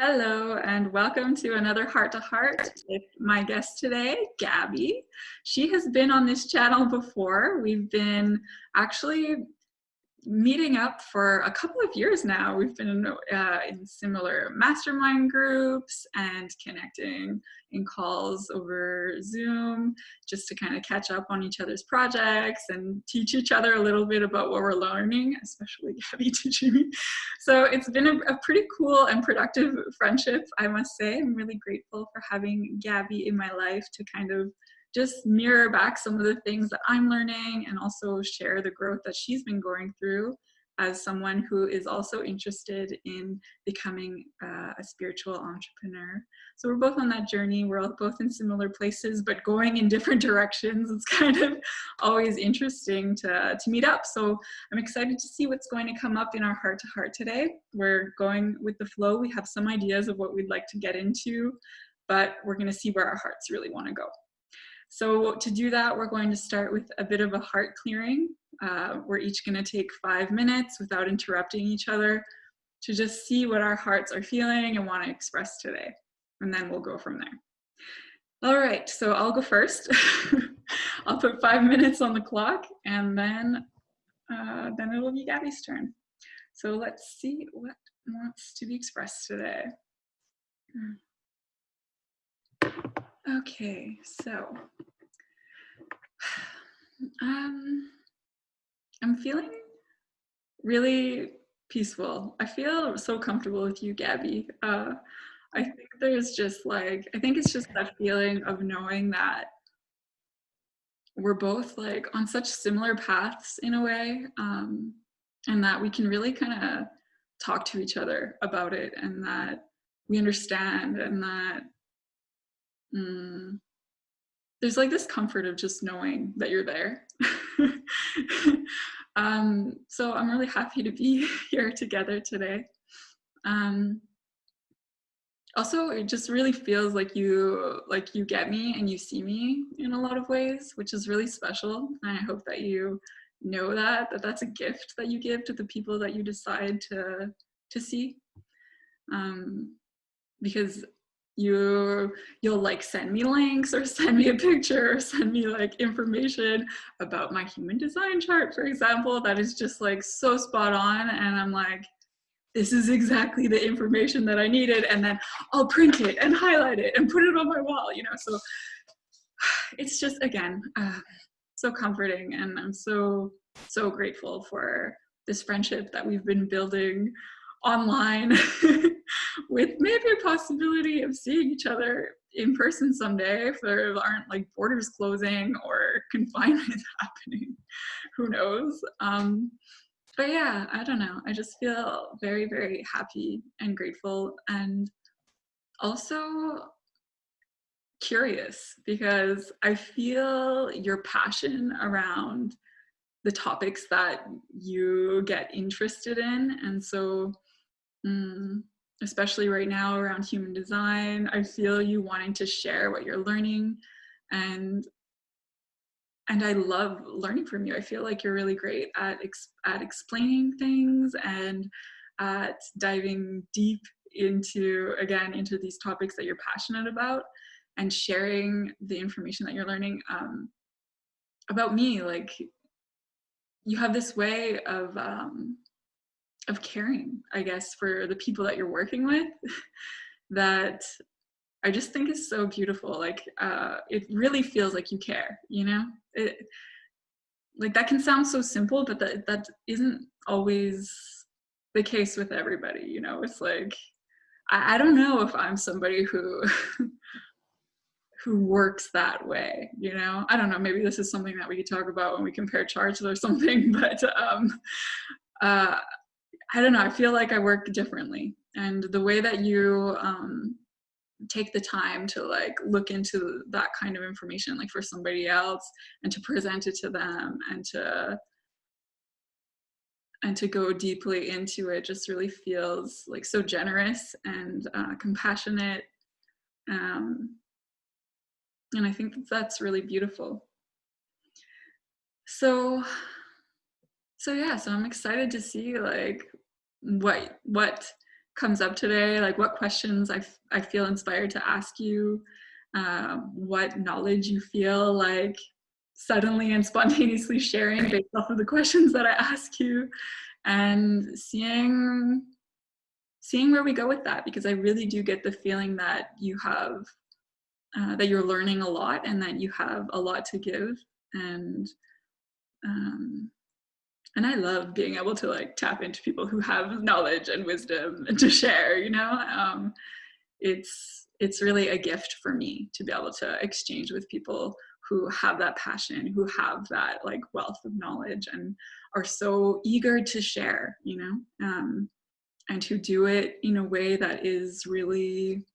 Hello, and welcome to another Heart to Heart with my guest today, Gaby. She has been on this channel before. We've been actually meeting up for a couple of years now. We've been in similar mastermind groups and connecting in calls over Zoom just to kind of catch up on each other's projects and teach each other a little bit about what we're learning, especially Gaby teaching me. So it's been a pretty cool and productive friendship, I must say. I'm really grateful for having Gaby in my life to kind of just mirror back some of the things that I'm learning and also share the growth that she's been going through as someone who is also interested in becoming a spiritual entrepreneur. So we're both on that journey. We're both in similar places, but going in different directions. It's kind of always interesting to meet up. So I'm excited to see what's going to come up in our Heart to Heart today. We're going with the flow. We have some ideas of what we'd like to get into, but we're going to see where our hearts really want to go. So to do that, we're going to start with a bit of a heart clearing. We're each going to take 5 minutes without interrupting each other to just see what our hearts are feeling and want to express today. And then we'll go from there. All right, so I'll go first. I'll put 5 minutes on the clock, and then it'll be Gaby's turn. So let's see what wants to be expressed today. Okay, so I'm feeling really peaceful. I feel so comfortable with you, Gaby. I think there's just I think it's just that feeling of knowing that we're both like on such similar paths in a way, and that we can really kind of talk to each other about it, and that we understand, and that there's like this comfort of just knowing that you're there. So I'm really happy to be here together today. Also, it just really feels like you get me and you see me in a lot of ways, which is really special. And I hope that you know that that's a gift that you give to the people that you decide to see. Because you'll like send me links or send me a picture or send me like information about my human design chart, for example, that is just like so spot on, and I'm like, this is exactly the information that I needed, and then I'll print it and highlight it and put it on my wall, so it's just, again, so comforting, and I'm so grateful for this friendship that we've been building online with maybe a possibility of seeing each other in person someday if there aren't like borders closing or confinement happening. Who knows? But yeah, I don't know. I just feel very, very happy and grateful, and also curious, because I feel your passion around the topics that you get interested in. And so especially right now around human design, I feel you wanting to share what you're learning, and I love learning from you. I feel like you're really great at explaining things and at diving deep into these topics that you're passionate about, and sharing the information that you're learning about me. Like, you have this way of caring, I guess, for the people that you're working with that I just think is so beautiful. Like, it really feels like you care, like, that can sound so simple, but that isn't always the case with everybody, It's like, I don't know if I'm somebody who who works that way, I don't know, maybe this is something that we could talk about when we compare charts or something, but I don't know, I feel like I work differently. And the way that you take the time to like look into that kind of information, like for somebody else, and to present it to them, and to go deeply into it, just really feels like so generous and compassionate. And I think that's really beautiful. So I'm excited to see like what comes up today, like what questions I feel inspired to ask you, what knowledge you feel like suddenly and spontaneously sharing based off of the questions that I ask you, and seeing where we go with that, because I really do get the feeling that you have that you're learning a lot and that you have a lot to give, and I love being able to like tap into people who have knowledge and wisdom to share, you know. It's really a gift for me to be able to exchange with people who have that passion, who have that like wealth of knowledge and are so eager to share, you know, and who do it in a way that is really,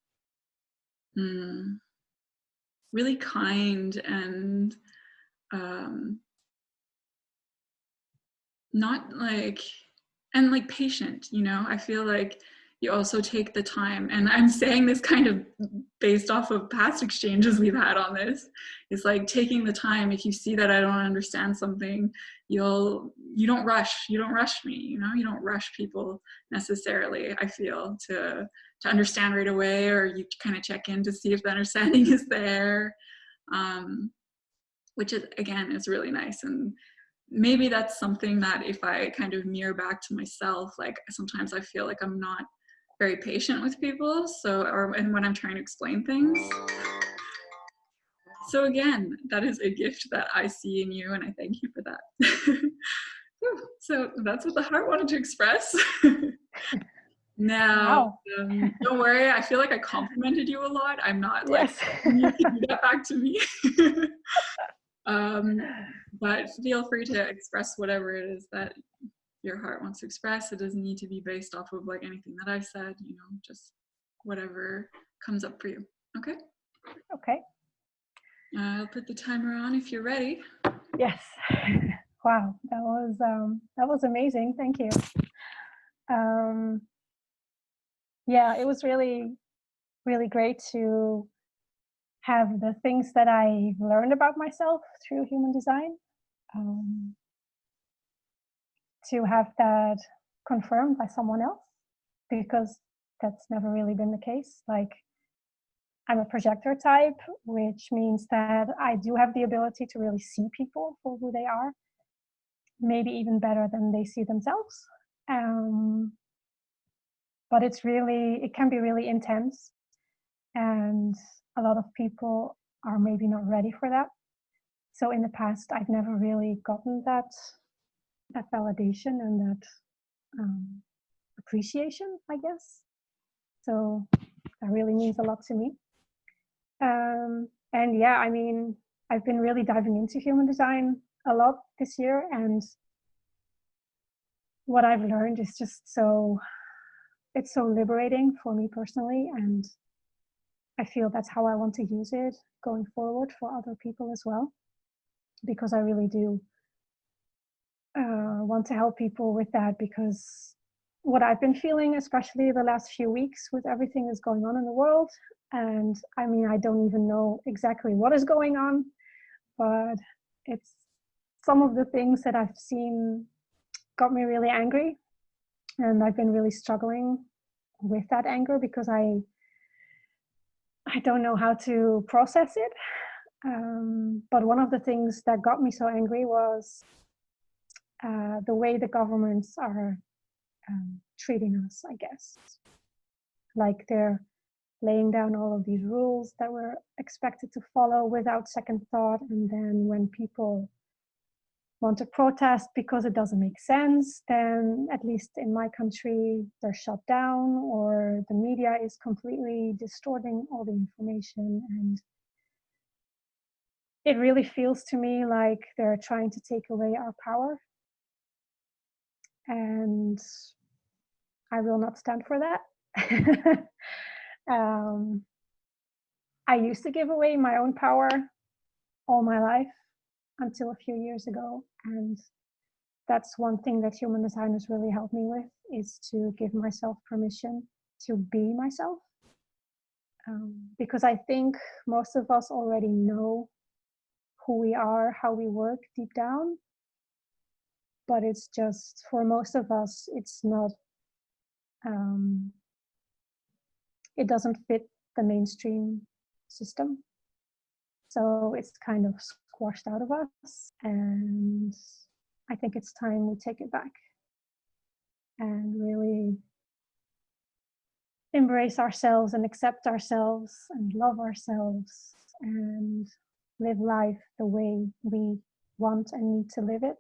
really kind and not like, and like patient, you know. I feel like you also take the time, and I'm saying this kind of based off of past exchanges we've had on this. It's like taking the time. If you see that I don't understand something, you don't rush me, you know. You don't rush people necessarily, I feel, to understand right away, or you kind of check in to see if the understanding is there, which is, again, is really nice. And maybe that's something that if I kind of mirror back to myself, like sometimes I feel like I'm not very patient with people, and when I'm trying to explain things. So again, that is a gift that I see in you, and I thank you for that. So that's what the heart wanted to express. Now, Wow. don't worry, I feel like I complimented you a lot. I'm not like, Yes. you can do that back to me. But feel free to express whatever it is that your heart wants to express. It doesn't need to be based off of like anything that I've said, you know, just whatever comes up for you. Okay? Okay. I'll put the timer on if you're ready. Yes. Wow, that was amazing. Thank you. Yeah, it was really, really great to have the things that I learned about myself through human design, um, to have that confirmed by someone else, because that's never really been the case. Like, I'm a projector type, which means that I do have the ability to really see people for who they are, maybe even better than they see themselves. But it can be really intense, and a lot of people are maybe not ready for that. So in the past, I've never really gotten that validation and that appreciation, I guess. So that really means a lot to me. And yeah, I mean, I've been really diving into human design a lot this year, and what I've learned is just it's so liberating for me personally, and I feel that's how I want to use it going forward for other people as well, because I really do want to help people with that, because what I've been feeling, especially the last few weeks with everything that's going on in the world, and I mean, I don't even know exactly what is going on, but it's some of the things that I've seen got me really angry, and I've been really struggling with that anger because I don't know how to process it. But one of the things that got me so angry was the way the governments are treating us, I guess. Like, they're laying down all of these rules that we're expected to follow without second thought, and then when people want to protest because it doesn't make sense, then at least in my country, they're shut down, or the media is completely distorting all the information. And it really feels to me like they're trying to take away our power. And I will not stand for that. I used to give away my own power all my life until a few years ago. And that's one thing that human design has really helped me with, is to give myself permission to be myself. Because I think most of us already know who we are, how we work deep down. But it's just, for most of us, it's not it doesn't fit the mainstream system. So it's kind of squashed out of us. And I think it's time we take it back and really embrace ourselves and accept ourselves and love ourselves and live life the way we want and need to live it.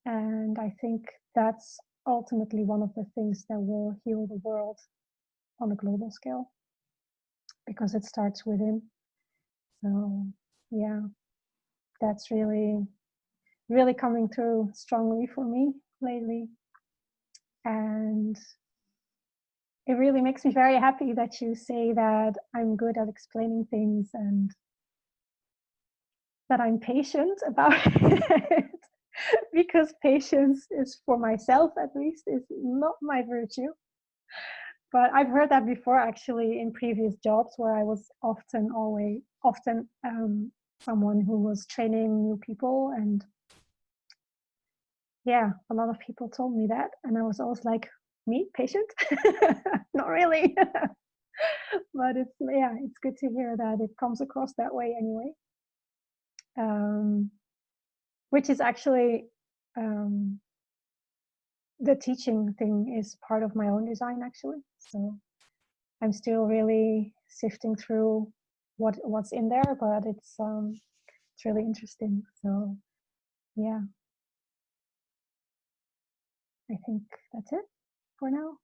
And I think that's ultimately one of the things that will heal the world on a global scale, because it starts within. So yeah, that's really, really coming through strongly for me lately. And it really makes me very happy that you say that I'm good at explaining things and that I'm patient about it. Because patience is, for myself at least, is not my virtue. But I've heard that before, actually, in previous jobs where I was often someone who was training new people. And yeah, a lot of people told me that. And I was always like, me, patient? Not really. But it's good to hear that it comes across that way anyway. Which is actually, the teaching thing is part of my own design, actually. So I'm still really sifting through what's in there, but it's really interesting. So yeah, I think that's it for now.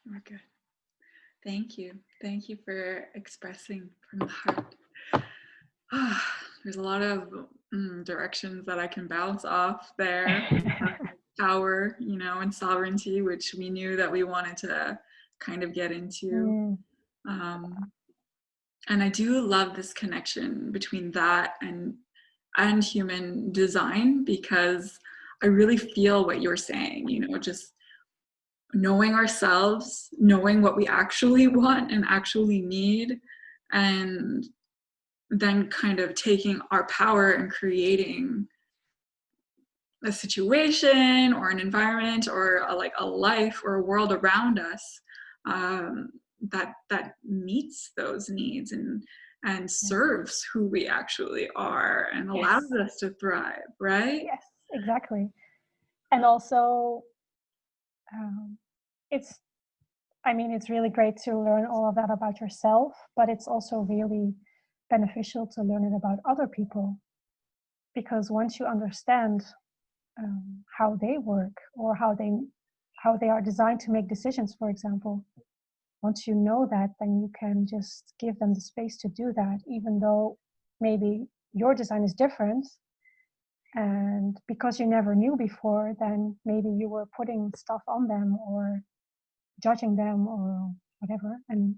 We're good. Thank you. Thank you for expressing from the heart. There's a lot of directions that I can bounce off there. Power, and sovereignty, which we knew that we wanted to kind of get into. And I do love this connection between that and human design, because I really feel what you're saying, just knowing ourselves, knowing what we actually want and actually need, and then kind of taking our power and creating a situation or an environment or a life or a world around us that meets those needs and serves who we actually are and allows us to thrive, right? Yes, exactly. And also, it's really great to learn all of that about yourself, but it's also really beneficial to learn it about other people, because once you understand how they work or how they are designed to make decisions, for example, once you know that, then you can just give them the space to do that, even though maybe your design is different. And because you never knew before, then maybe you were putting stuff on them or judging them or whatever. And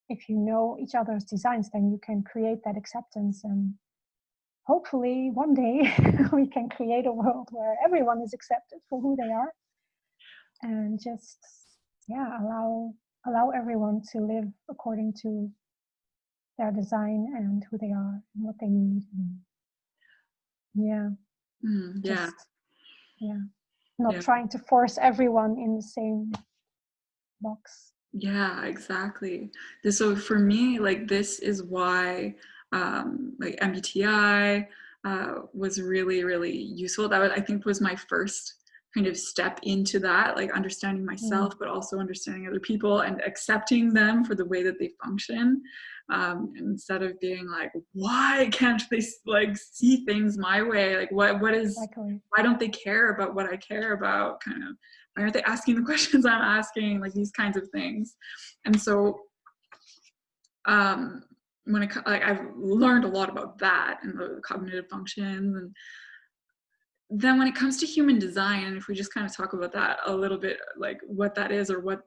if you know each other's designs, then you can create that acceptance. And hopefully one day we can create a world where everyone is accepted for who they are, and just allow everyone to live according to their design and who they are and what they need. Not trying to force everyone in the same box. Yeah, exactly. So for me, this is why MBTI was really, really useful. That I think was my first kind of step into that, understanding myself, but also understanding other people and accepting them for the way that they function. Instead of being like, why can't they see things my way? What is, why don't they care about what I care about? Kind of, why aren't they asking the questions I'm asking? These kinds of things. And so when I've learned a lot about that and the cognitive functions. And then when it comes to human design, and if we just kind of talk about that a little bit, what that is, or what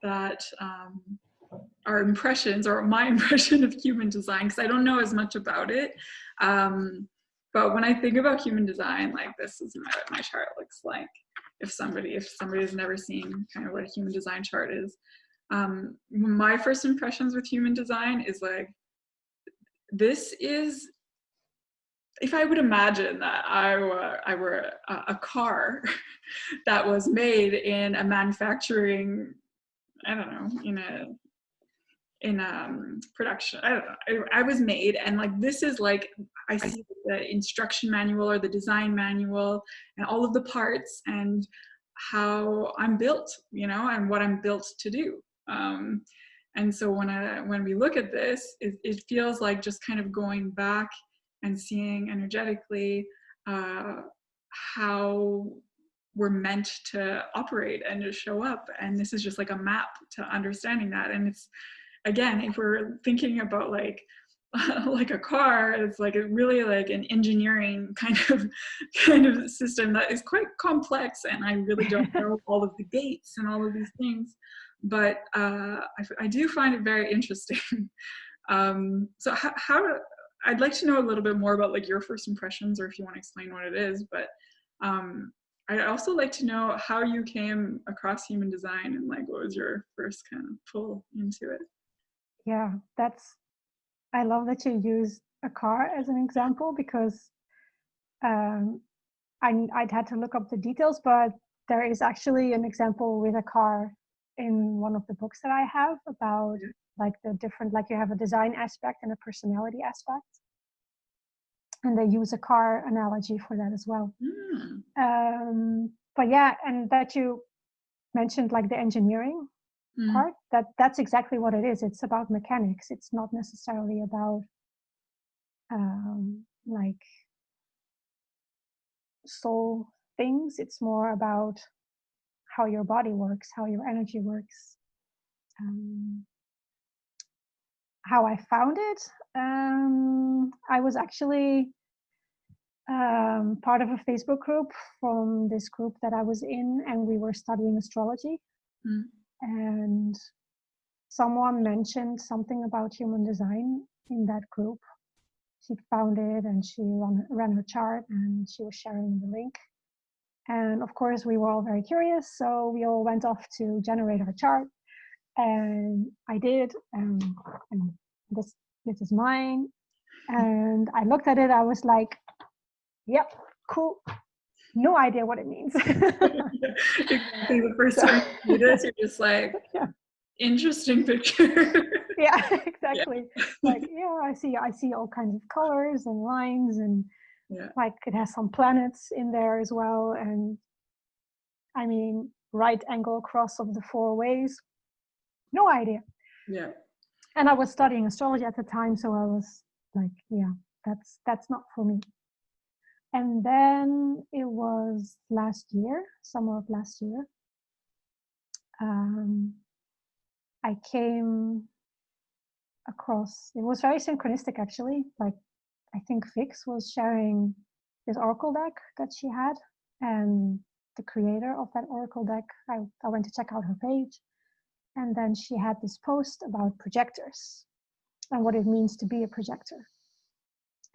that our impressions or my impression of human design, because I don't know as much about it. But when I think about human design, this is what my chart looks like. If somebody has never seen kind of what a human design chart is, my first impressions with human design is this is if I would imagine that I were a car that was made in a manufacturing, I don't know, in production, I don't know, I was made, and like this is like, I see the instruction manual or the design manual and all of the parts and how I'm built, and what I'm built to do. And so when we look at this, it feels like just kind of going back and seeing energetically how we're meant to operate and to show up. And this is just like a map to understanding that. And it's, again, if we're thinking about like a car, it's like a really like an engineering kind of system that is quite complex, and I really don't know all of the gates and all of these things, but I do find it very interesting. So how I'd like to know a little bit more about like your first impressions, or if you want to explain what it is, but I'd also like to know how you came across human design, and like what was your first kind of pull into it. Yeah, I love that you use a car as an example, because I'd had to look up the details, but there is actually an example with a car in one of the books that I have about like the different, like you have a design aspect and a personality aspect. And they use a car analogy for that as well. But yeah, and that you mentioned like the engineering part, that's exactly what it is. It's about mechanics. It's not necessarily about like soul things. It's more about how your body works, how your energy works. How I found it, I was actually part of a Facebook group from this group that I was in, and we were studying astrology. And someone mentioned something about human design in that group. She found it and she ran her chart, and she was sharing the link. And of course, we were all very curious, so we all went off to generate our chart. And I did, and this is mine. And I looked at it, I was like, yep, cool. No idea what it means. Exactly. The first time you do this, you're just like, interesting picture. Yeah, exactly. Like, yeah, I see all kinds of colors and lines, and like it has some planets in there as well. And I mean, right angle cross of the 4 ways. No idea. Yeah. And I was studying astrology at the time, so I was like, yeah, that's not for me. And then it was last year, summer of last year, I came across, it was very synchronistic actually. Like, I think Vix was sharing this oracle deck that she had, and the creator of that oracle deck, I went to check out her page, and then she had this post about projectors and what it means to be a projector.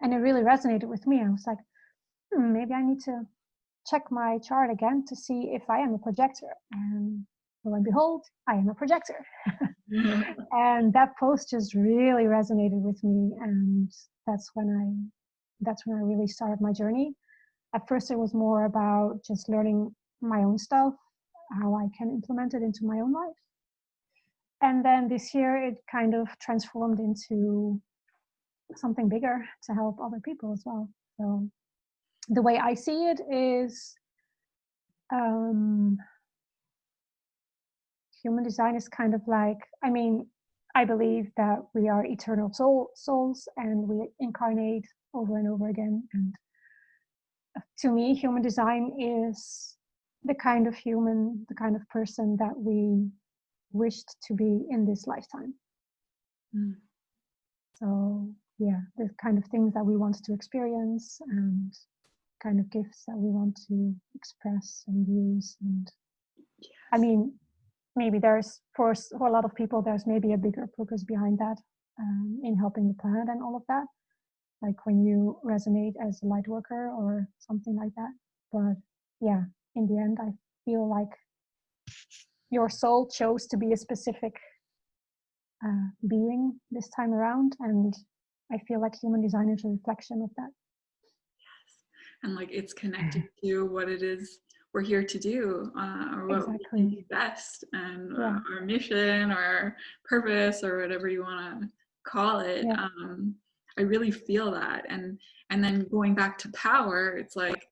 And it really resonated with me. I was like, maybe I need to check my chart again to see if I am a projector. And lo and behold, I am a projector. And that post just really resonated with me, and that's when I really started my journey. At first, it was more about just learning my own stuff, how I can implement it into my own life. And then this year, it kind of transformed into something bigger to help other people as well. So the way I see it is, human design is kind of like, I mean, I believe that we are eternal souls and we incarnate over and over again. And to me, human design is the kind of human, the kind of person that we wished to be in this lifetime. So yeah, the kind of things that we want to experience, and kind of gifts that we want to express and use. And I mean, maybe there's, for a lot of people, there's maybe a bigger purpose behind that, in helping the planet and all of that, like when you resonate as a light worker or something like that. But yeah, in the end, I feel like your soul chose to be a specific being this time around, and I feel like human design is a reflection of that. and like it's connected to what it is we're here to do, or what we Exactly. do best, and Yeah. our mission or our purpose or whatever you want to call it. Yeah. I really feel that. And then going back to power, it's like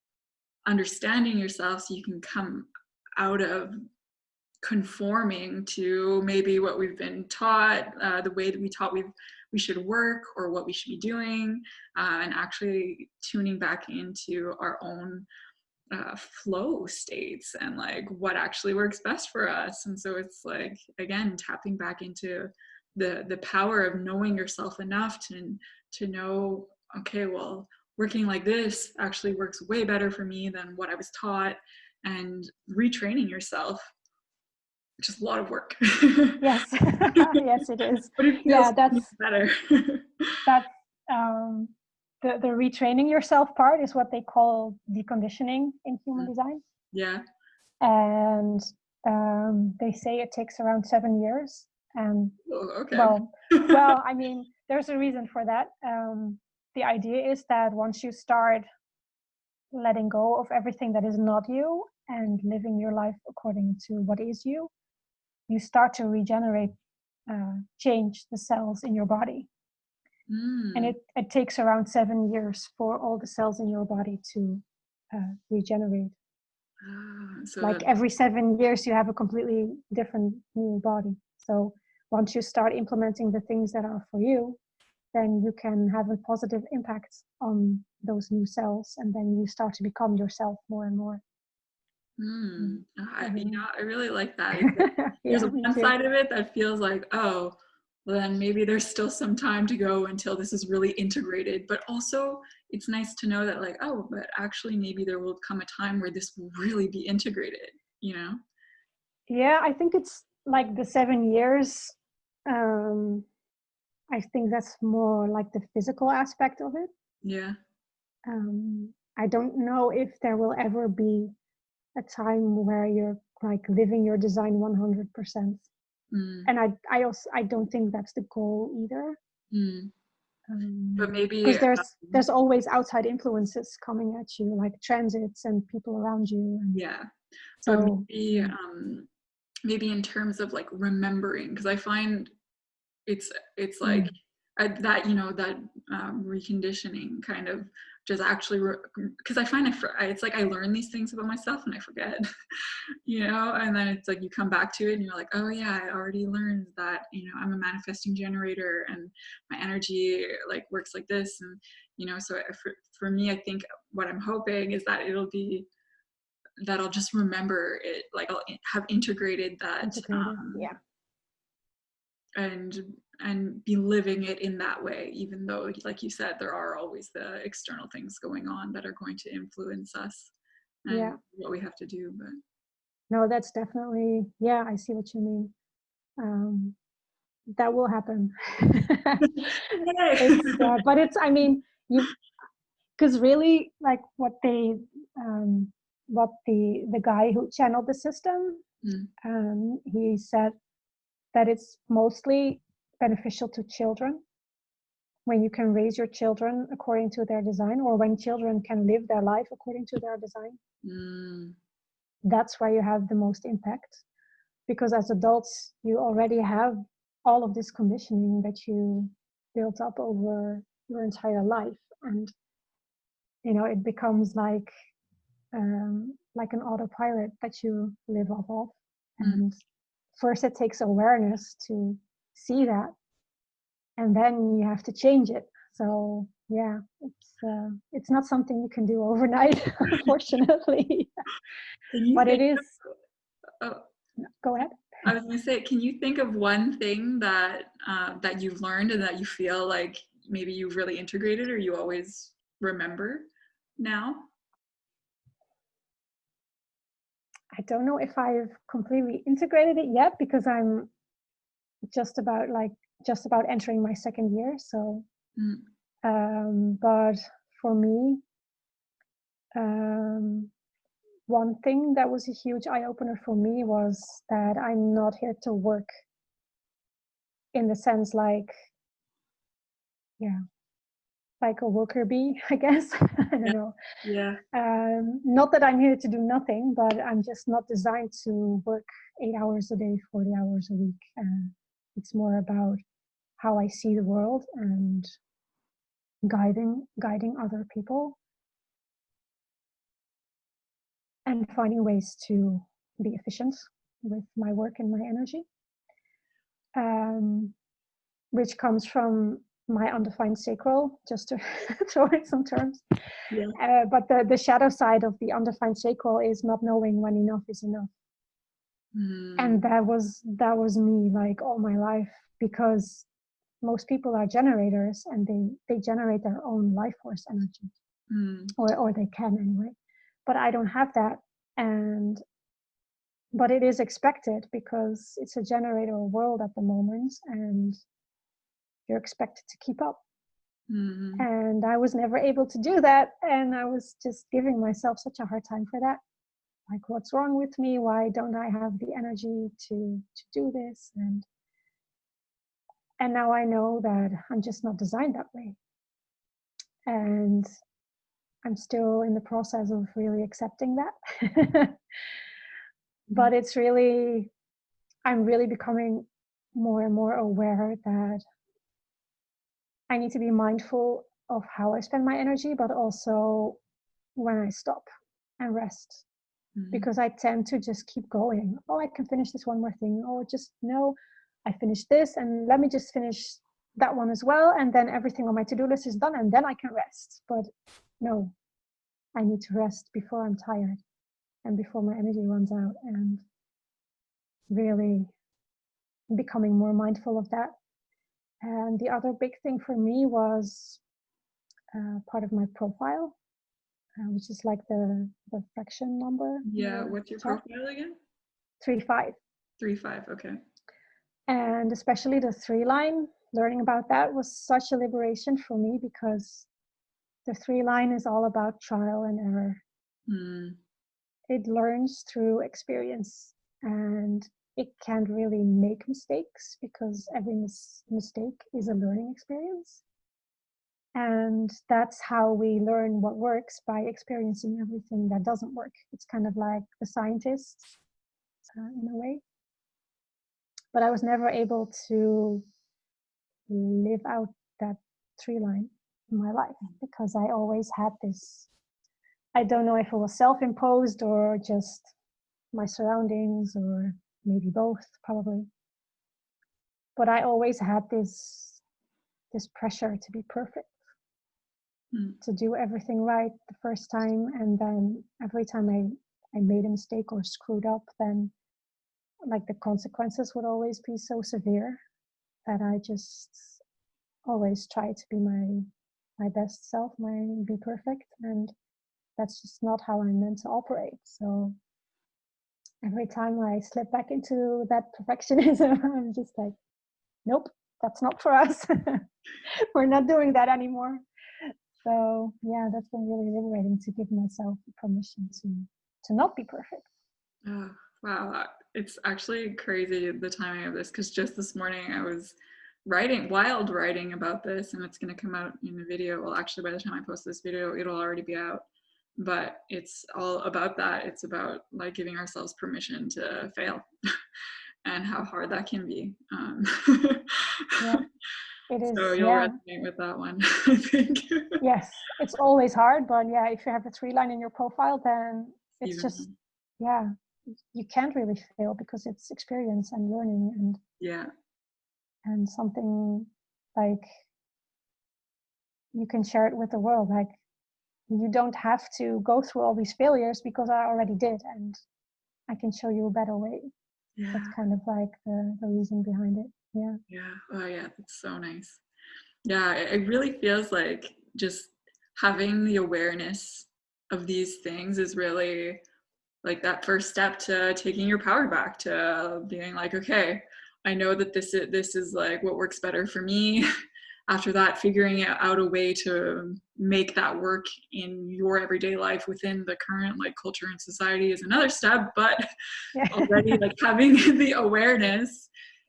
understanding yourself so you can come out of conforming to maybe what we've been taught, the way that we should work or what we should be doing, and actually tuning back into our own flow states and like what actually works best for us. And so it's like, again, tapping back into the power of knowing yourself enough to know, okay, well, working like this actually works way better for me than what I was taught, and retraining yourself, which is a lot of work. Yes. Yes, it is. But it feels Yeah, that's better. um, the retraining yourself part is what they call deconditioning in human design. Yeah. And they say it takes around 7 years. And Okay. well, I mean, there's a reason for that. The idea is that once you start letting go of everything that is not you and living your life according to what is you, you start to regenerate, change the cells in your body. And it takes around 7 years for all the cells in your body to regenerate. So like every 7 years, you have a completely different new body. So once you start implementing the things that are for you, then you can have a positive impact on those new cells, and then you start to become yourself more and more. I really like that. There's Yeah, one side of it that feels like, oh, well, then maybe there's still some time to go until this is really integrated. But also, it's nice to know that, like, oh, but actually, maybe there will come a time where this will really be integrated, you know? Yeah, I think it's like the 7 years. I think that's more like the physical aspect of it. Yeah. I don't know if there will ever be a time where you're like living your design 100%. And I don't think that's the goal either. But maybe because there's always outside influences coming at you, like transits and people around you. And yeah. so But maybe in terms of like remembering, because I find it's like that, that reconditioning kind of just actually, because I find it's like I learn these things about myself and I forget, and then it's like you come back to it and you're like, oh yeah, I already learned that, I'm a manifesting generator and my energy like works like this. And so for me, I think what I'm hoping is that I'll just remember it, like I'll have integrated that, yeah, and be living it in that way, even though, like you said, there are always the external things going on that are going to influence us and what we have to do. But no, that's definitely, yeah, I see what you mean. That will happen. But it's, I mean, because really, like what the guy who channeled the system, he said that it's mostly beneficial to children when you can raise your children according to their design, or when children can live their life according to their design. That's where you have the most impact, because as adults you already have all of this conditioning that you built up over your entire life, and it becomes like an autopilot that you live off of. And first it takes awareness to see that, and then you have to change it. So yeah, it's not something you can do overnight, unfortunately. But it is. Go ahead. I was going to say, can you think of one thing that that you've learned and that you feel like maybe you've really integrated or you always remember now? I don't know if I've completely integrated it yet, because I'm just about entering my second year. So, but for me, one thing that was a huge eye-opener for me was that I'm not here to work in the sense like, like a worker bee, I guess. I don't Yeah. know. Yeah. Not that I'm here to do nothing, but I'm just not designed to work 8 hours a day, 40 hours a week. It's more about how I see the world and guiding other people and finding ways to be efficient with my work and my energy, which comes from my undefined sacral, just to throw in some terms. Yeah. But the shadow side of the undefined sacral is not knowing when enough is enough. And that was me like all my life, because most people are generators and they generate their own life force energy, or they can anyway. But I don't have that, but it is expected because it's a generator world at the moment, and you're expected to keep up. And I was never able to do that, and I was just giving myself such a hard time for that. Like, what's wrong with me? Why don't I have the energy to do this? And now I know that I'm just not designed that way. And I'm still in the process of really accepting that. But it's really, I'm really becoming more and more aware that I need to be mindful of how I spend my energy, but also when I stop and rest. Because I tend to just keep going. Oh, I can finish this one more thing. Oh, just no, I finished this, and let me just finish that one as well. And then everything on my to-do list is done, and then I can rest. But no, I need to rest before I'm tired and before my energy runs out, and really becoming more mindful of that. And the other big thing for me was part of my profile, which is like the fraction number. Yeah. What's your profile again? 3-5. 3-5. Okay. And especially the 3 line, learning about that was such a liberation for me, because the 3 line is all about trial and error. It learns through experience, and it can't really make mistakes because every mistake is a learning experience. And that's how we learn what works, by experiencing everything that doesn't work. It's kind of like the scientist in a way. But I was never able to live out that 3 line in my life, because I always had this, I don't know if it was self-imposed or just my surroundings, or maybe both, probably. But I always had this pressure to be perfect, to do everything right the first time, and then every time I made a mistake or screwed up, then like the consequences would always be so severe that I just always try to be my best self, be perfect, and that's just not how I'm meant to operate. So every time I slip back into that perfectionism, I'm just like, nope, that's not for us. We're not doing that anymore. So yeah, that's been really liberating, to give myself permission to not be perfect. Oh, wow. It's actually crazy, the timing of this, because just this morning I was writing about this, and it's going to come out in a video. Well, actually, by the time I post this video, it'll already be out. But it's all about that. It's about like giving ourselves permission to fail and how hard that can be. Yeah, it is. So you'll resonate with that one, I think. Yes, it's always hard, but yeah, if you have a 3 line in your profile, then it's Even just, yeah, you can't really fail, because it's experience and learning, and something like you can share it with the world. Like, you don't have to go through all these failures, because I already did, and I can show you a better way. Yeah. That's kind of like the reason behind it. Yeah. Yeah. Oh yeah, that's so nice. Yeah, it really feels like just having the awareness of these things is really like that first step to taking your power back, to being like, okay, I know that this is like what works better for me. After that, figuring out a way to make that work in your everyday life within the current like culture and society is another step, but already like having the awareness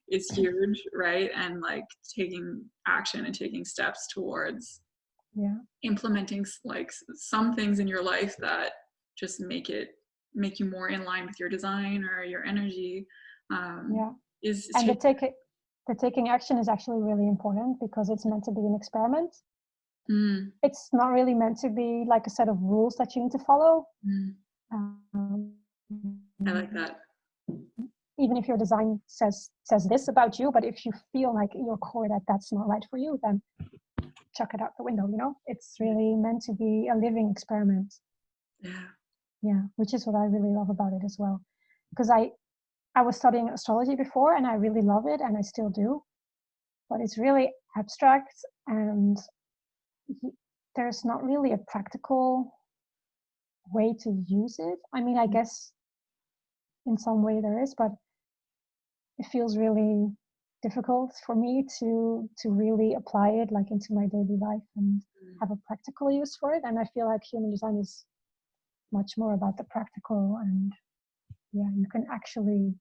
is huge, right? And like taking action and taking steps towards Yeah. implementing like some things in your life that just make you more in line with your design or your energy. Yeah. Is And the taking action is actually really important because it's meant to be an experiment. Mm, It's not really meant to be like a set of rules that you need to follow. mm, Um, I like that. even if your design says this about you, but if you feel like your core that's not right for you, then chuck it out the window. It's really meant to be a living experiment. Yeah. Which is what I really love about it as well, because I was studying astrology before and I really love it and I still do, but it's really abstract and there's not really a practical way to use it. I mean, I guess in some way there is, but it feels really difficult for me to really apply it like into my daily life and have a practical use for it. And I feel like human design is much more about the practical, and you can actually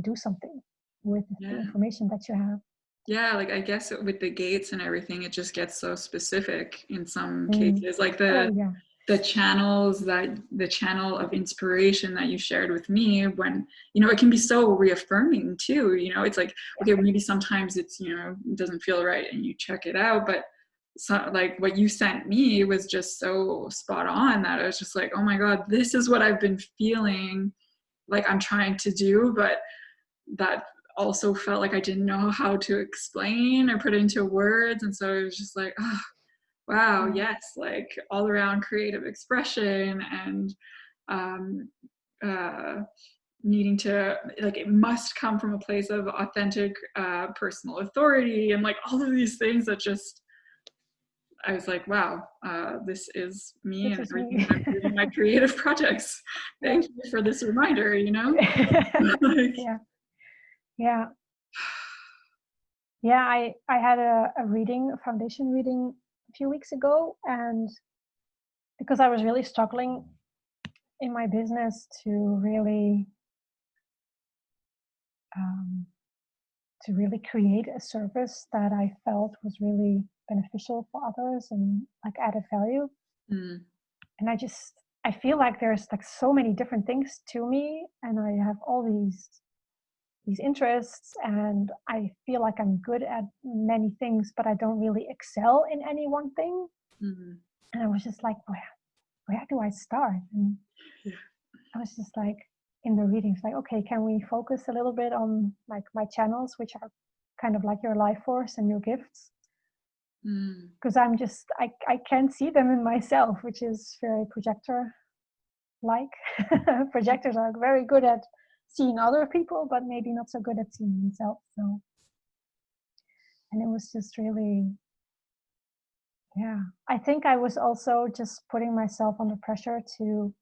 do something with the information that you have. Yeah, like I guess with the gates and everything, it just gets so specific in some cases. Like the channels, that the channel of inspiration that you shared with me, when it can be so reaffirming too. It's like, okay, maybe sometimes it's it doesn't feel right and you check it out, but like what you sent me was just so spot on that I was just like, oh my god, this is what I've been feeling like I'm trying to do, but that also felt like I didn't know how to explain or put into words. And so it was just like, oh, wow, yes, like all around creative expression and needing to, like, it must come from a place of authentic personal authority and like all of these things that just, I was like, wow, this is me and everything that I'm doing in my creative projects. Thank you for this reminder, like, Yeah. I had a foundation reading a few weeks ago, and because I was really struggling in my business to really create a service that I felt was really beneficial for others and like added value. And I feel like there's like so many different things to me, and I have all these interests, and I feel like I'm good at many things, but I don't really excel in any one thing. And I was just like, where do I start? And I was just like, in the readings, like, okay, can we focus a little bit on like my channels, which are kind of like your life force and your gifts? Because I can see them in myself, which is very projector like. Projectors are very good at seeing other people, but maybe not so good at seeing themselves. So, and it was just really, I think I was also just putting myself under pressure to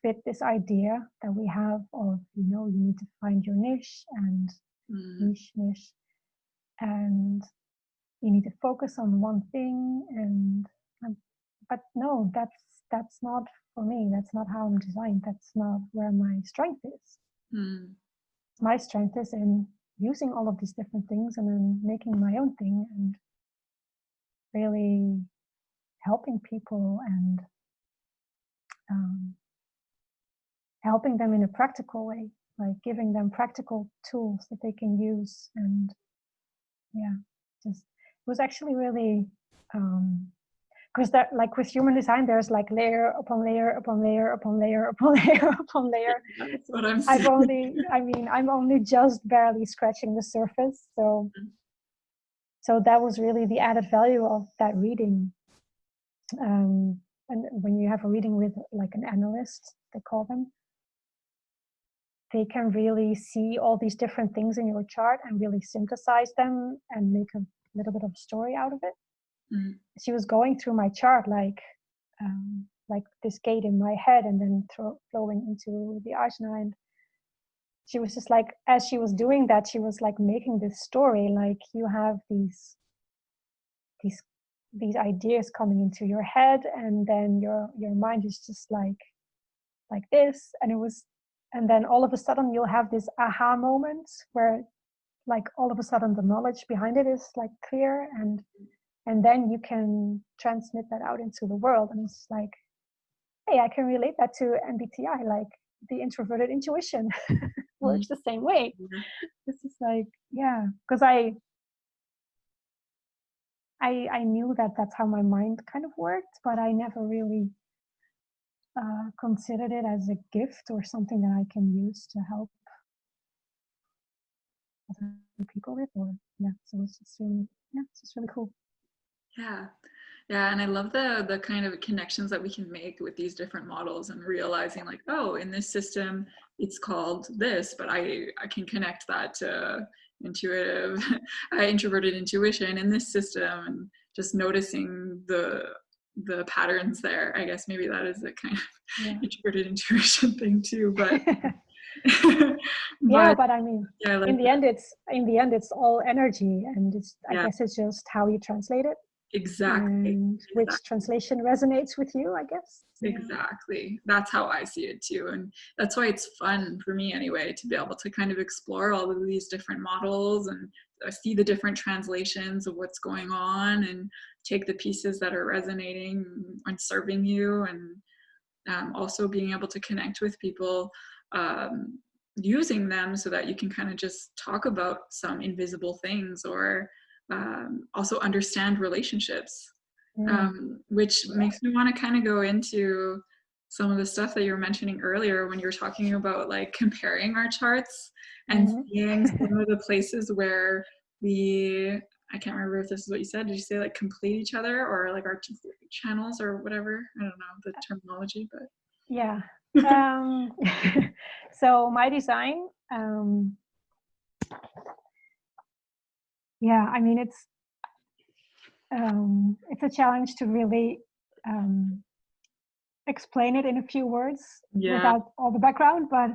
fit this idea that we have of, you need to find your niche and niche, and you need to focus on one thing. But no, that's not for me. That's not how I'm designed. That's not where my strength is. My strength is in using all of these different things and then making my own thing and really helping people and helping them in a practical way, like giving them practical tools that they can use. And just it was actually really because that, like with human design, there's like layer upon layer upon layer upon layer upon layer upon layer. That's what I'm seeing. I'm only just barely scratching the surface. So that was really the added value of that reading. And when you have a reading with like an analyst, they call them, they can really see all these different things in your chart and really synthesize them and make a little bit of a story out of it. She was going through my chart like this gate in my head and then flowing into the ajna, and she was just like, as she was doing that, she was like making this story, like you have these ideas coming into your head, and then your mind is just like this, and then all of a sudden you'll have this aha moment where like all of a sudden the knowledge behind it is like clear, and And then you can transmit that out into the world. And it's like, hey, I can relate that to MBTI, like the introverted intuition works the same way. This is like, yeah, because I knew that that's how my mind kind of worked, but I never really considered it as a gift or something that I can use to help other people with. Or so it's just really, it's just really cool. Yeah, and I love the kind of connections that we can make with these different models, and realizing like, oh, in this system it's called this, but I can connect that to introverted intuition in this system, and just noticing the patterns there. I guess maybe that is a kind of introverted intuition thing too, but but I mean, like in the end it's all energy, and I guess it's just how you translate it. Exactly. And which translation resonates with you, I guess. Exactly. That's how I see it too. And that's why it's fun for me anyway, to be able to kind of explore all of these different models and see the different translations of what's going on, and take the pieces that are resonating and serving you, and also being able to connect with people using them, so that you can kind of just talk about some invisible things, or also understand relationships, which makes me want to kind of go into some of the stuff that you were mentioning earlier when you were talking about like comparing our charts and seeing some of the places where I can't remember if this is what you said. Did you say like complete each other, or like our channels or whatever? I don't know the terminology, but yeah. So my design, I mean, it's a challenge to really explain it in a few words without all the background, but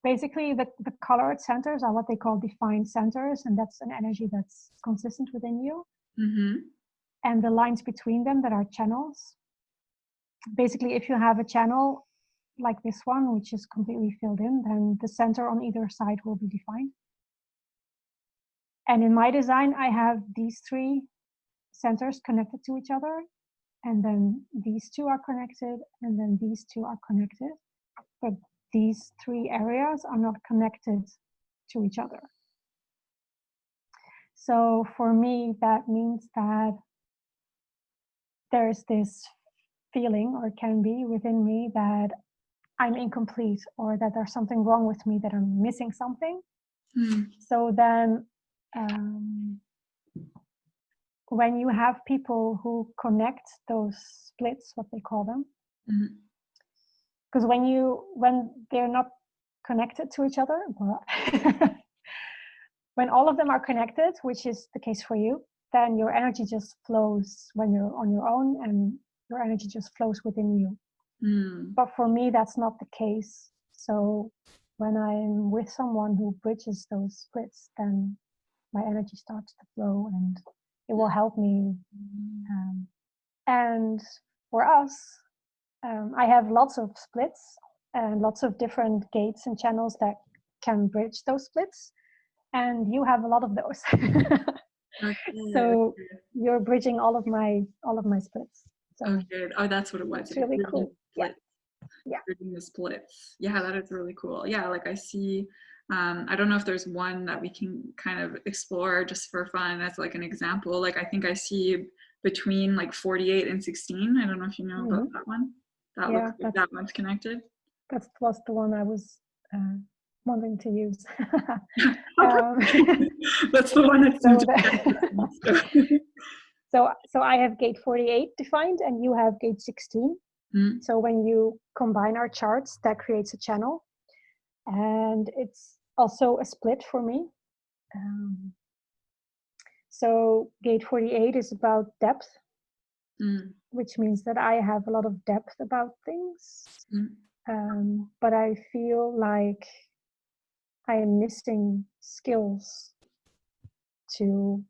basically the colored centers are what they call defined centers, and that's an energy that's consistent within you. And the lines between them that are channels. Basically, if you have a channel like this one, which is completely filled in, then the center on either side will be defined. And in my design, I have these three centers connected to each other, and then these two are connected, and then these two are connected. But these three areas are not connected to each other. So for me, that means that there's this feeling, or can be within me, that I'm incomplete, or that there's something wrong with me, that I'm missing something. So then when you have people who connect those splits, what they call them, because when they're not connected to each other, when all of them are connected, which is the case for you, then your energy just flows when you're on your own, and your energy just flows within you. But for me, that's not the case. So when I'm with someone who bridges those splits, then my energy starts to flow, and it will help me. And for us, I have lots of splits and lots of different gates and channels that can bridge those splits, and you have a lot of those. So you're bridging all of my splits. So Oh, that's what it was. It's really cool. Bridging the splits. Yeah, that is really cool. Yeah, like I see. I don't know if there's one that we can kind of explore just for fun as like an example. Like I think I see between like 48 and 16. I don't know if you know about that one. That looks like that one's connected. That was the one I was wanting to use. That's the one that's so I have gate 48 defined, and you have gate 16. So when you combine our charts, that creates a channel, and it's also a split for me. So gate 48 is about depth, which means that I have a lot of depth about things, but I feel like I am missing skills to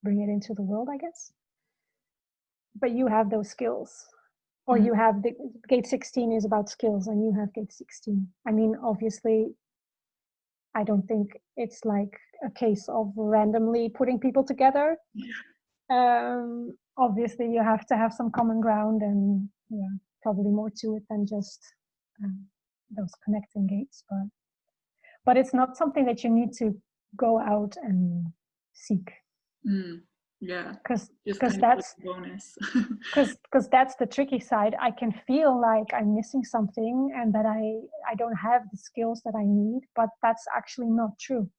bring it into the world, I guess. But you have those skills, or you have the gate 16 is about skills, and you have gate 16. I mean, obviously, I don't think it's like a case of randomly putting people together. obviously you have to have some common ground, and yeah, probably more to it than just those connecting gates. But it's not something that you need to go out and seek. Yeah, because just because kind of like that's a bonus. because that's the tricky side. I can feel like I'm missing something and that I don't have the skills that I need, but that's actually not true.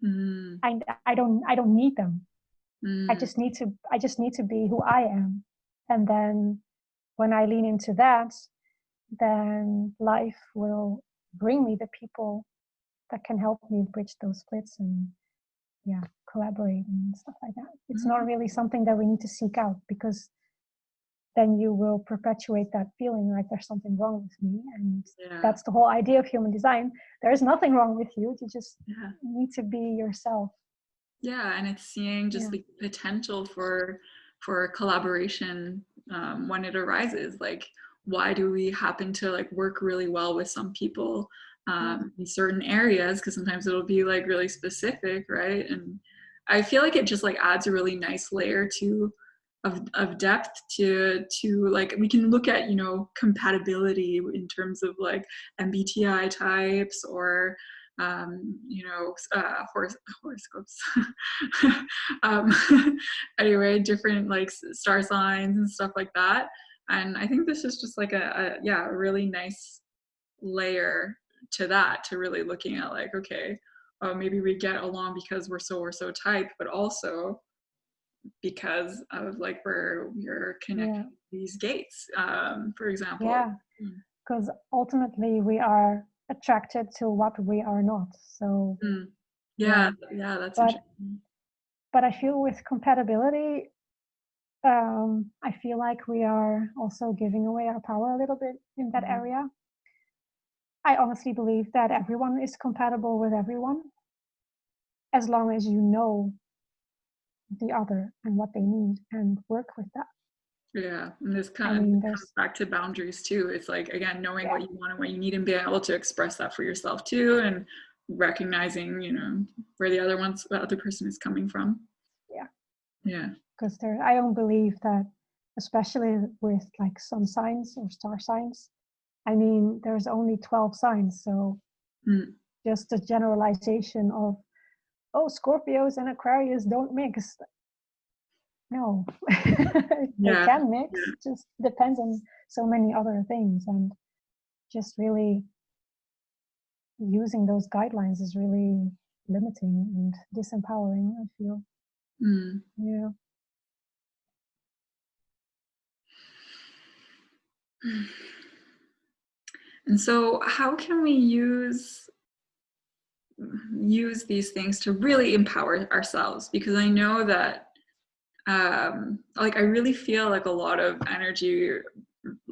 I don't need them. I just need to be who I am. And then when I lean into that, then life will bring me the people that can help me bridge those splits and collaborate and stuff like that. It's not really something that we need to seek out, because then you will perpetuate that feeling like there's something wrong with me. And that's the whole idea of human design. There is nothing wrong with you. You just need to be yourself. Yeah, and it's seeing just the potential for collaboration when it arises. Like, why do we happen to like work really well with some people in certain areas? Because sometimes it'll be like really specific, right? And I feel like it just like adds a really nice layer to of depth to like, we can look at, you know, compatibility in terms of like MBTI types, or you know, horoscopes. um, anyway, different like star signs and stuff like that. And I think this is just like a really nice layer to that, to really looking at like, okay, maybe we get along because we're so type, but also because of like where we're connecting these gates, for example. Yeah, because ultimately we are attracted to what we are not. So that's interesting. But I feel with compatibility, I feel like we are also giving away our power a little bit in that area. I honestly believe that everyone is compatible with everyone, as long as you know the other and what they need and work with that. Yeah, and this kind of comes back to boundaries too. It's like, again, knowing what you want and what you need, and being able to express that for yourself too, and recognizing, you know, where the other person is coming from. Yeah. Because I don't believe that, especially with like sun signs or star signs. I mean, there's only 12 signs, so just a generalization of, oh, Scorpios and Aquarius don't mix. No, they can mix, just depends on so many other things. And just really using those guidelines is really limiting and disempowering, I feel. Yeah. And so how can we use these things to really empower ourselves? Because I know that like, I really feel like a lot of energy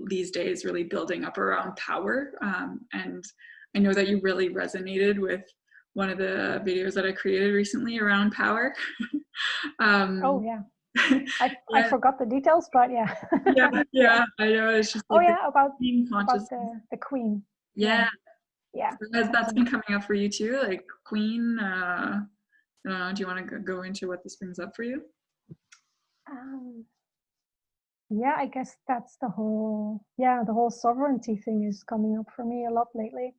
these days really building up around power, and I know that you really resonated with one of the videos that I created recently around power. Oh yeah. I forgot the details, but yeah. I know, it's just like about the queen. Yeah. That's been Definitely. coming up for you too, like queen. I don't know, do you want to go into what this brings up for you? Yeah, I guess that's the whole sovereignty thing is coming up for me a lot lately.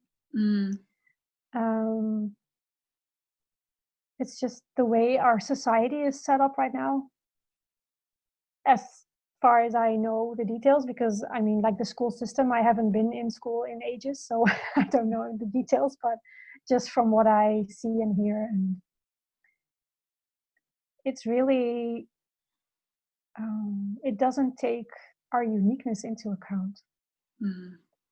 It's just the way our society is set up right now, as far as I know the details, because I mean, like the school system, I haven't been in school in ages, so I don't know the details, but just from what I see and hear, and it's really it doesn't take our uniqueness into account.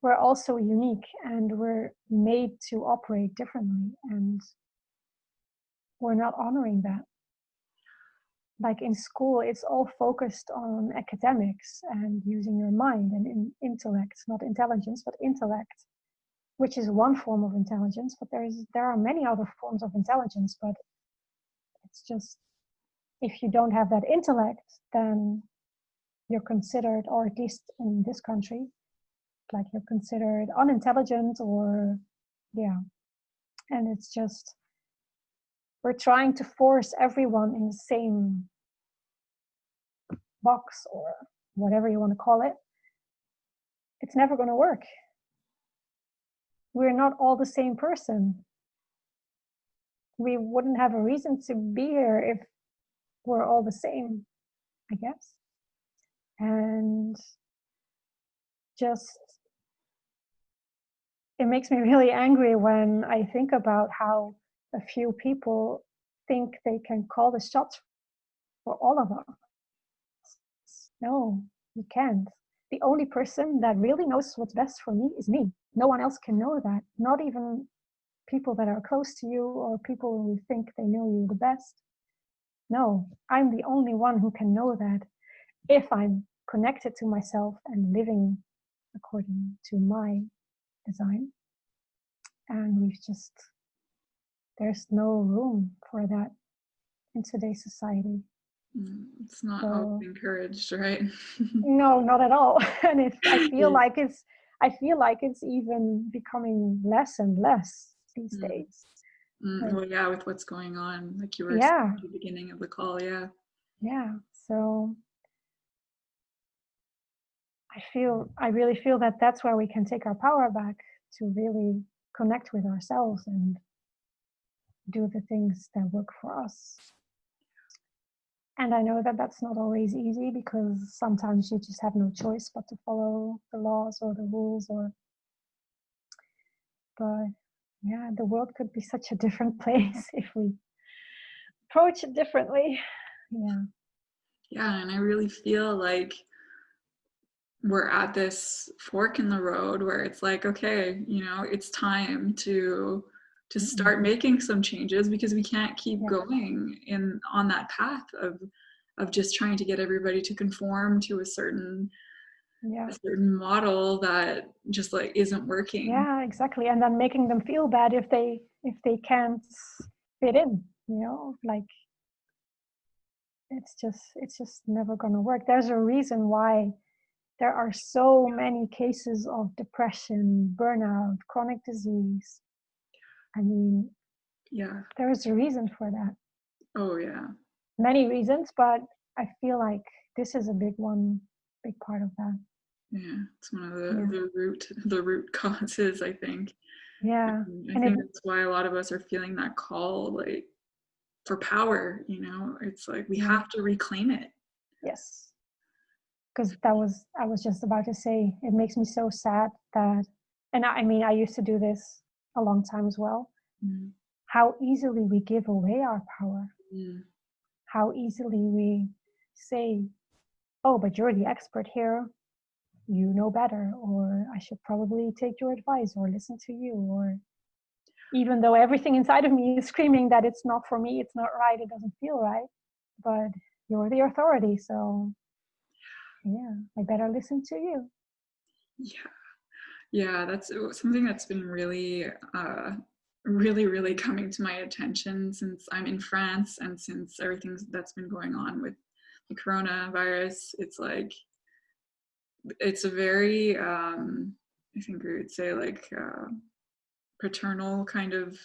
We're also unique, and we're made to operate differently, and we're not honoring that. Like in school, it's all focused on academics and using your mind and intellect, not intelligence, but intellect, which is one form of intelligence, but there are many other forms of intelligence. But it's just, if you don't have that intellect, then you're considered, or at least in this country, like you're considered unintelligent, or and it's just, we're trying to force everyone in the same box or whatever you want to call it, it's never going to work. We're not all the same person. We wouldn't have a reason to be here if we're all the same, I guess. And just, it makes me really angry when I think about how a few people think they can call the shots for all of us. No, you can't. The only person that really knows what's best for me is me. No one else can know that. Not even people that are close to you or people who think they know you the best. No, I'm the only one who can know that if I'm connected to myself and living according to my design. And there's no room for that in today's society. It's not always encouraged, right? No, not at all. And I feel like it's even becoming less and less these days. Well, yeah, with what's going on, like you were saying at the beginning of the call, yeah. So I really feel that that's where we can take our power back, to really connect with ourselves and do the things that work for us. And I know that that's not always easy, because sometimes you just have no choice but to follow the laws or the rules, but yeah, the world could be such a different place if we approach it differently. Yeah, and I really feel like we're at this fork in the road where it's like, okay, it's time to start making some changes, because we can't keep going on that path of just trying to get everybody to conform to a certain model that just like isn't working. Yeah, exactly. And then making them feel bad if they can't fit in, like it's just never going to work. There's a reason why there are so many cases of depression, burnout, chronic disease. I mean, there is a reason for that. Oh yeah. Many reasons, but I feel like this is a big part of that. Yeah, it's one of the root causes, I think. Yeah. I think that's why a lot of us are feeling that call, like, for power, it's like we have to reclaim it. Yes. Because I was just about to say, it makes me so sad that, and I mean, I used to do this a long time as well, how easily we give away our power. How easily we say, oh, but you're the expert here, you know better, or I should probably take your advice or listen to you, or even though everything inside of me is screaming that it's not for me, it's not right, it doesn't feel right, but you're the authority, so yeah, I better listen to you. Yeah, that's something that's been really really coming to my attention since I'm in France, and since everything that's been going on with the coronavirus. It's like, it's a very I think we would say like paternal kind of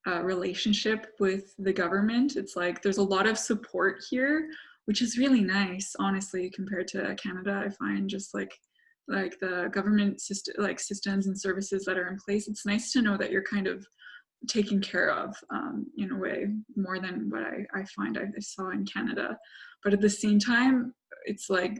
relationship with the government. It's like there's a lot of support here, which is really nice, honestly, compared to Canada. I find just like the government systems and services that are in place, it's nice to know that you're kind of taken care of in a way, more than what I find I saw in Canada. But at the same time, it's like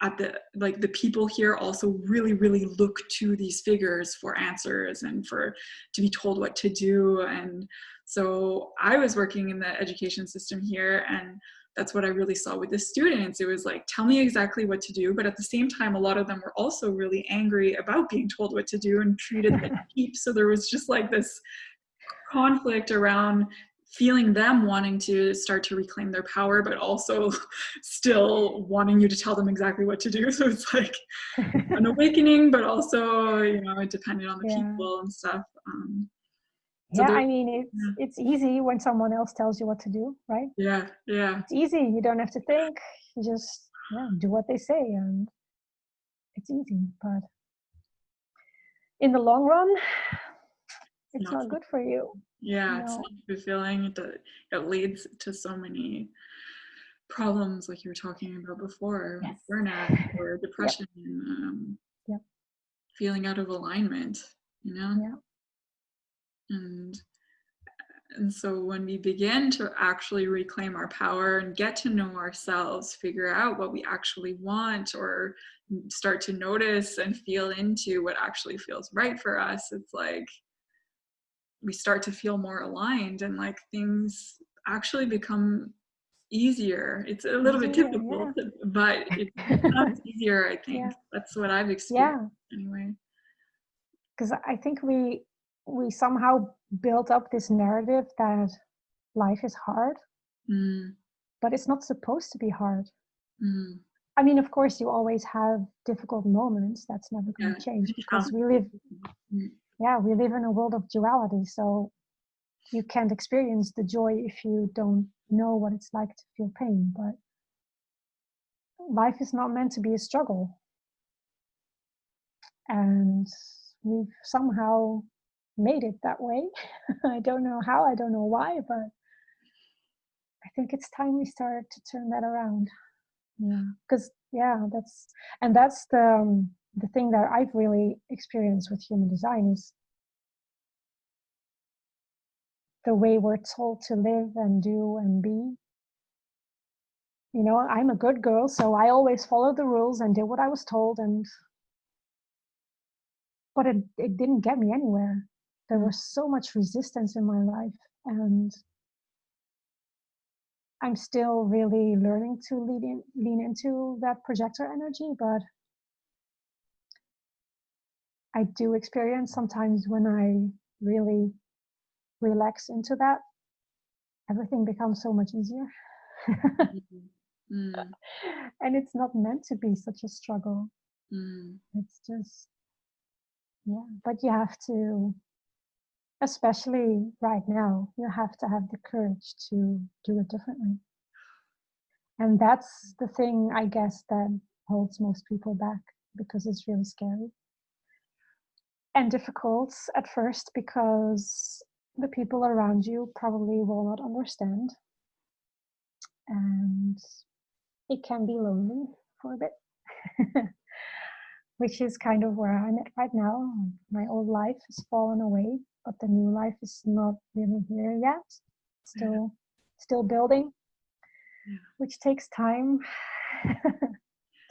the people here also really look to these figures for answers and to be told what to do. And so I was working in the education system here, and that's what I really saw with the students. It was like, tell me exactly what to do. But at the same time, a lot of them were also really angry about being told what to do and treated like sheep. So there was just like this conflict around feeling them wanting to start to reclaim their power, but also still wanting you to tell them exactly what to do. So it's like an awakening, but also, it depended on the people and stuff. I mean, it's easy when someone else tells you what to do, right? Yeah. It's easy. You don't have to think. You just do what they say, and it's easy. But in the long run, it's not good for you. Yeah, it's not fulfilling. It leads to so many problems like you were talking about before, Yes. burnout or depression, Yep. feeling out of alignment, you know? Yeah. And so when we begin to actually reclaim our power and get to know ourselves, figure out what we actually want, or start to notice and feel into what actually feels right for us, it's like we start to feel more aligned, and like things actually become easier. It's a little bit difficult, Yeah. but it becomes easier, I think. Yeah. That's what I've experienced Yeah. anyway. Because I think we somehow built up this narrative that life is hard, Mm, but it's not supposed to be hard. mm, I mean, of course, you always have difficult moments. That's never going yeah, to change because challenge. we live in a world of duality. So you can't experience the joy if you don't know what it's like to feel pain. But life is not meant to be a struggle. And we've somehow made it that way. I don't know how, I don't know why, but I think it's time we start to turn that around. Yeah, because that's the thing that I've really experienced with human design is the way we're told to live and do and be. You know, I'm a good girl, so I always followed the rules and did what I was told, but it didn't get me anywhere. There was so much resistance in my life, and I'm still really learning to lean into that projector energy, but I do experience sometimes when I really relax into that, everything becomes so much easier. Mm, And it's not meant to be such a struggle. mm, It's just, yeah, but you have to, especially right now, you have to have the courage to do it differently. And that's the thing, I guess, that holds most people back because it's really scary and difficult at first because the people around you probably will not understand. And it can be lonely for a bit, which is kind of where I'm at right now. My old life has fallen away, but the new life is not really here yet. Still building, which takes time,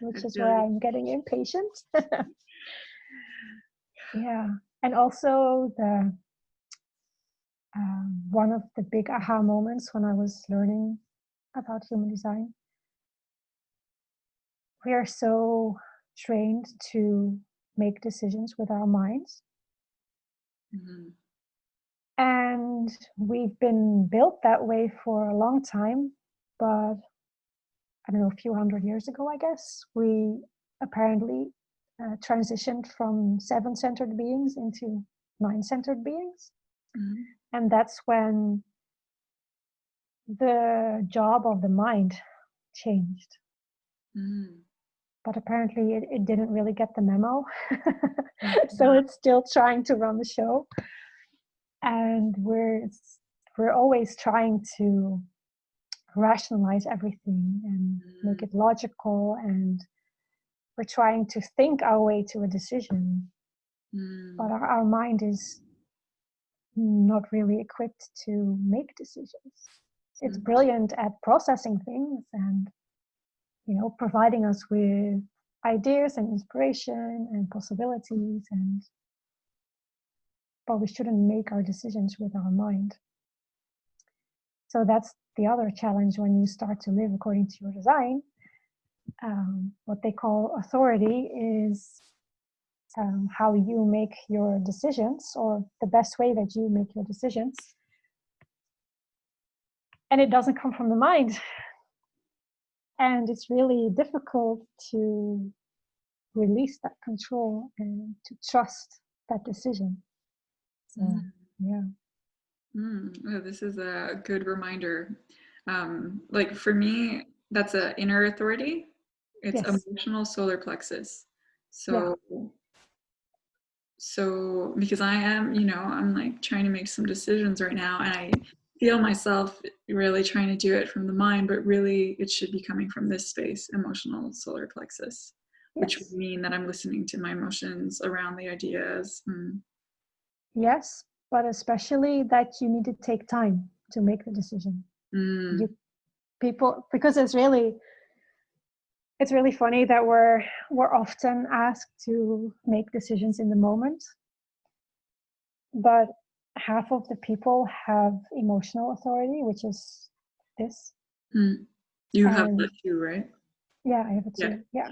which I is feel where you. I'm getting impatient. Yeah, and also the one of the big aha moments when I was learning about human design, we are so trained to make decisions with our minds. Mm-hmm. And we've been built that way for a long time. But I don't know, a few hundred years ago, I guess, we apparently transitioned from 7-centered beings into 9-centered beings. Mm-hmm. And that's when the job of the mind changed. Mm-hmm. But apparently it didn't really get the memo. So it's still trying to run the show. And we're always trying to rationalize everything and make it logical, and we're trying to think our way to a decision. But our mind is not really equipped to make decisions. It's brilliant at processing things and, you know, providing us with ideas and inspiration and possibilities, but we shouldn't make our decisions with our mind. So that's the other challenge when you start to live according to your design. What they call authority is how you make your decisions, or the best way that you make your decisions. And it doesn't come from the mind. And it's really difficult to release that control and to trust that decision. So, yeah. Oh, this is a good reminder. Like for me, that's an inner authority. It's Yes. emotional solar plexus. Yeah. So because I am, I'm like trying to make some decisions right now, and I feel myself really trying to do it from the mind, but really it should be coming from this space, emotional solar plexus, which would Yes. mean that I'm listening to my emotions around the ideas. Yes, but especially that you need to take time to make the decision. Mm. You people, because it's really funny that we're often asked to make decisions in the moment, but half of the people have emotional authority, which is this. Mm. You have And that too, right? yeah, I have it Yeah. too. Yeah.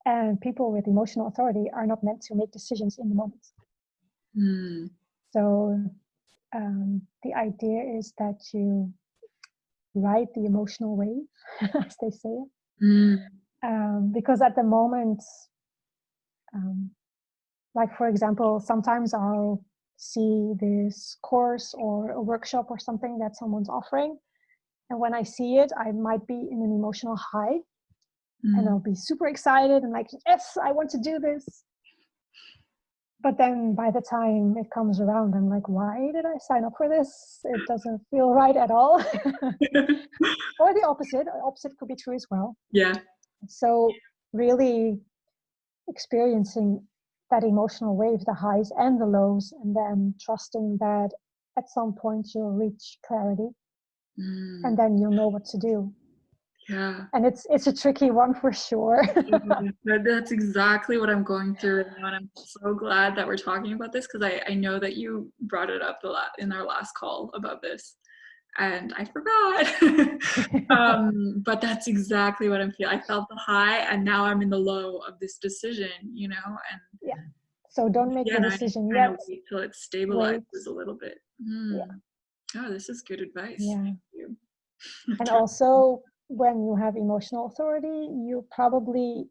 And people with emotional authority are not meant to make decisions in the moment. Mm. So the idea is that you ride the emotional wave, as they say it. Because at the moment, like for example, sometimes I'll see this course or a workshop or something that someone's offering. And when I see it, I might be in an emotional high and I'll be super excited and like, yes, I want to do this. But then by the time it comes around, I'm like, why did I sign up for this? It doesn't feel right at all. Or the opposite. The opposite could be true as well. Yeah. So really experiencing that emotional wave, the highs and the lows, and then trusting that at some point you'll reach clarity and then you'll know what to do. Yeah. And it's a tricky one for sure. That's exactly what I'm going through right now, and I'm so glad that we're talking about this, because I know that you brought it up in our last call about this, and I forgot. But that's exactly what I'm feeling. I felt the high, and now I'm in the low of this decision, and Yeah. So don't make the again, I decision kind of yet. wait till it Wait. stabilizes a little bit. Yeah. Oh, this is good advice. Yeah. Thank you. And also, when you have emotional authority, you probably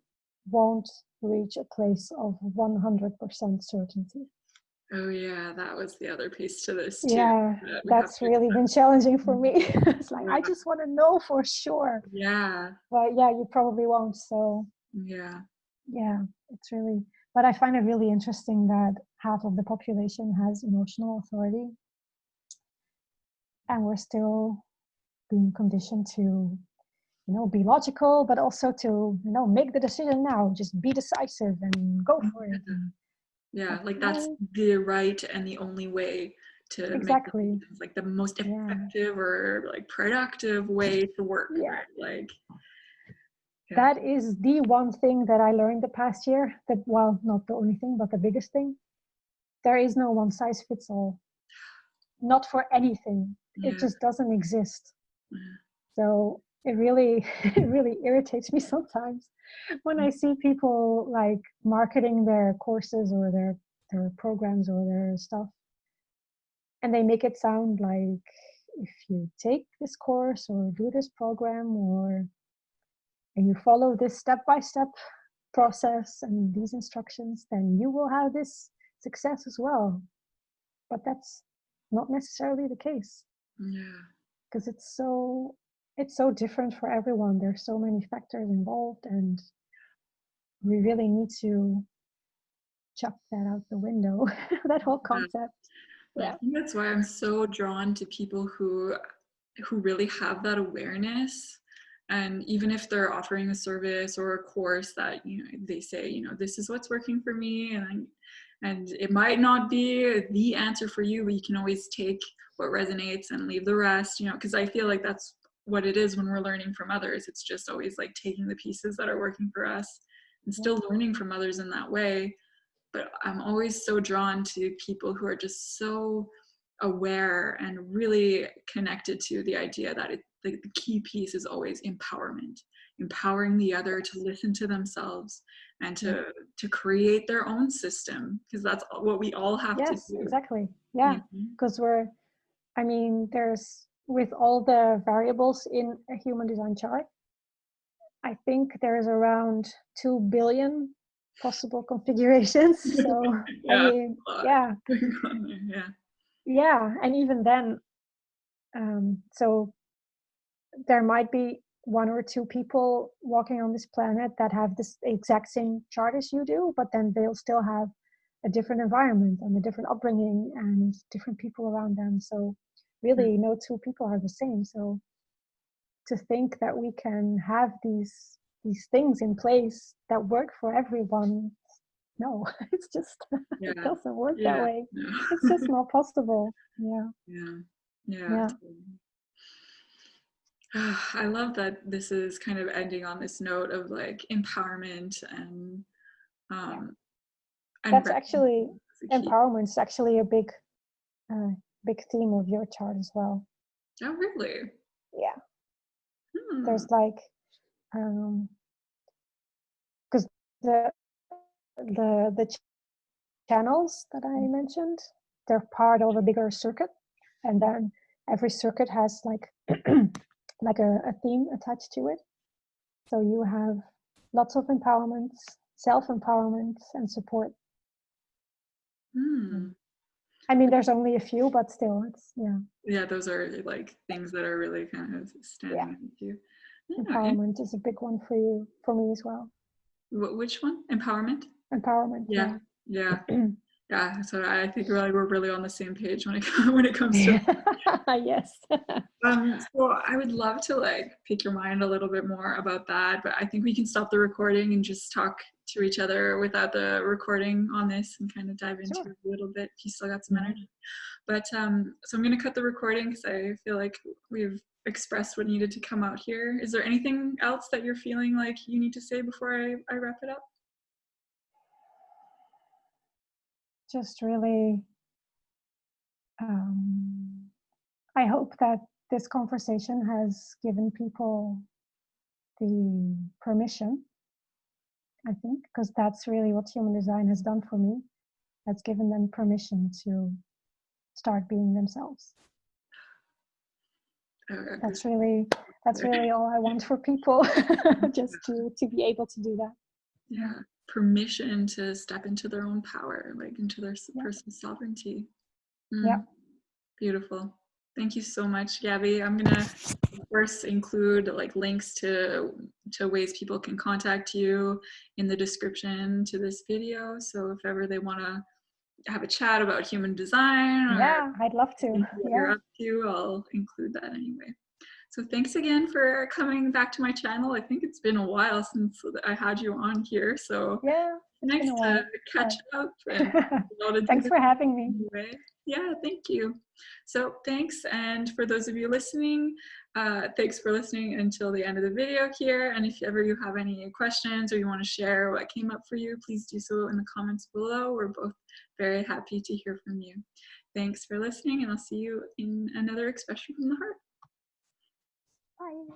won't reach a place of 100% certainty. Oh yeah, that was the other piece to this too. Yeah, That we have that's to really been challenging for me. It's like, I Yeah. just want to know for sure. Yeah. But yeah, you probably won't. So Yeah. yeah, it's really, but I find it really interesting that half of the population has emotional authority. And we're still being conditioned to be logical, but also to make the decision now. Just be decisive and go for it. Yeah, like that's No, the right and the only way to make exactly. decisions, like the most Yeah, effective or like productive way to work, yeah. right? Like, yeah. That is the one thing that I learned the past year. That, well, not the only thing, but the biggest thing. There is no one size fits all. Not for anything. It Yeah. just doesn't exist. Yeah. So it really, it really irritates me sometimes when I see people like marketing their courses or their programs or their stuff, and they make it sound like if you take this course or do this program and you follow this step-by-step process and these instructions, then you will have this success as well. But that's not necessarily the case, Yeah. because it's so different for everyone. There's so many factors involved, and we really need to chuck that out the window. That whole concept. I Yeah. think that's why I'm so drawn to people who really have that awareness. And even if they're offering a service or a course that they say this is what's working for me, and it might not be the answer for you, but you can always take what resonates and leave the rest, because I feel like that's what it is when we're learning from others. It's just always like taking the pieces that are working for us and still learning from others in that way. But I'm always so drawn to people who are just so aware and really connected to the idea that the key piece is always empowerment, empowering the other to listen to themselves and to create their own system, because that's what we all have to Yes, do. exactly. Yeah, because there's, with all the variables in a human design chart, I think there's around 2 billion possible configurations. So, I Yeah, mean, yeah, yeah. And even then, so there might be one or two people walking on this planet that have this exact same chart as you do, but then they'll still have a different environment and a different upbringing and different people around them. So really, no two people are the same. So to think that we can have these things in place that work for everyone, no, it's just it doesn't work that way. It's just not possible. Yeah. I love that this is kind of ending on this note of like empowerment and that's actually empowerment is actually a big theme of your chart as well. Oh, really? Yeah. There's like because the channels that I mentioned, they're part of a bigger circuit, and then every circuit has like like a theme attached to it. So you have lots of empowerment, self-empowerment, and support. I mean, there's only a few, but still, it's yeah, those are like things that are really kind of standing out to you. Empowerment is a big one for you, for me as well. Which one? Empowerment? Yeah. Yeah, so I think we're really on the same page when it comes to yes. So I would love to like pick your mind a little bit more about that, but I think we can stop the recording and just talk to each other without the recording on this and kind of dive into it a little bit if you still got some energy. But so I'm going to cut the recording because I feel like we've expressed what needed to come out here. Is there anything else that you're feeling like you need to say before I wrap it up? Just really, I hope that this conversation has given people the permission, I think, because that's really what human design has done for me. That's given them permission to start being themselves. That's really all I want for people, just to be able to do that. Yeah, permission to step into their own power, like into their personal sovereignty. Yeah. Beautiful. Thank you so much, Gaby. I'm gonna of course include like links to ways people can contact you in the description to this video. So if ever they want to have a chat about human design or I'd love to. what you're up to, I'll include that anyway. So thanks again for coming back to my channel. I think it's been a while since I had you on here. So nice to catch up. And thanks for having me. Anyway. Yeah, thank you. So thanks. And for those of you listening, thanks for listening until the end of the video here. And if ever you have any questions or you want to share what came up for you, please do so in the comments below. We're both very happy to hear from you. Thanks for listening, and I'll see you in another Expression from the Heart. Bye.